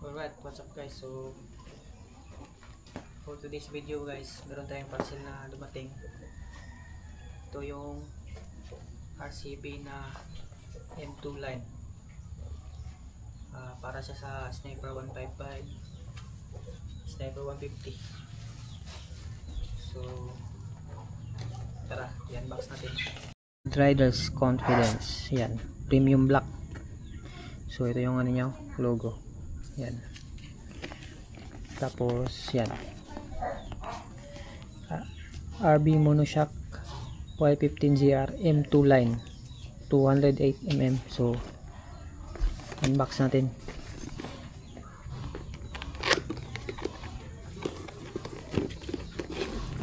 Alright, what's up guys? So for today's video guys, meron tayong parcel na dumating. Ito yung RCB na M2 line. Para siya sa Sniper 155, Sniper 150. So tara, i-unbox natin. Riders Confidence, yan, premium black. So ito yung ano niya, logo. Yan. Tapos yan. RB Monoshock Y15ZR M2 line 208mm. So unbox natin.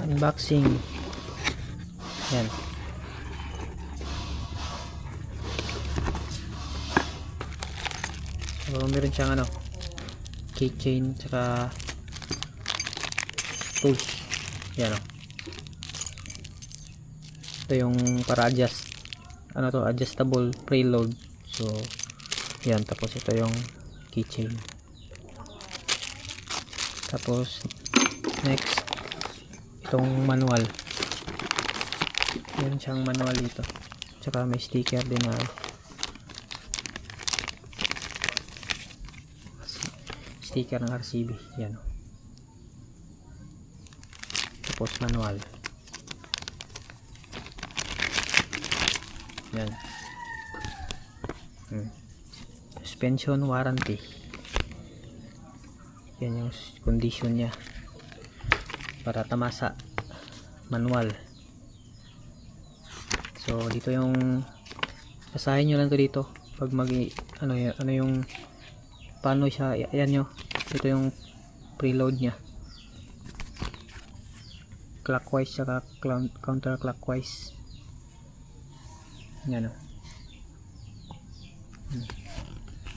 Unboxing. Yan. So meron siyang ano, keychain tsaka tools. Yan o. Ito yung para adjust, ano to, adjustable preload. So yan. Tapos ito yung keychain. Tapos next, itong manual. Yan siyang manual dito. Tsaka may sticker din na sticker ng RCB. Yan. Tapos manual. Yan. Suspension warranty. Yan yung condition niya. Para tamasa. Manual. So dito yung basahin nyo lang to dito. Pag ano yung paano siya, ayan nyo, ito yung preload nya, clockwise saka counterclockwise. Yan o.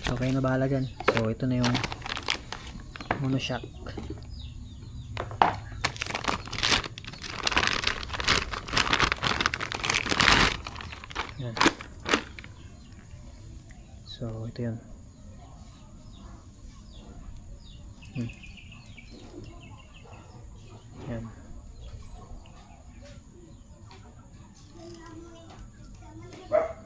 So kayo na bahala dyan. So ito na yung Monoshock. Yan. So ito yun. Yan.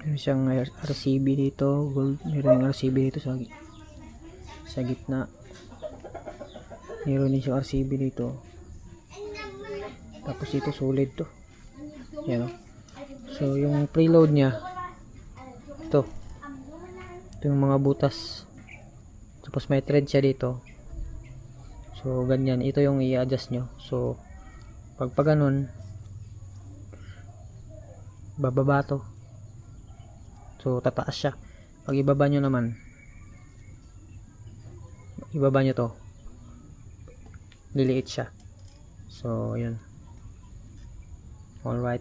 Meron siyang RCB dito, gold. Meron yung RCB dito sa gitna. Meron din siyang RCB dito. Tapos ito solid to. Yan o. So yung preload nya, ito yung mga butas. Tapos may thread siya dito. So ganyan, ito yung i-adjust nyo. So pag ganun, bababa to. So tataas siya. Pag ibaba nyo naman, ibaba nyo to, liliit siya. So yun. Alright.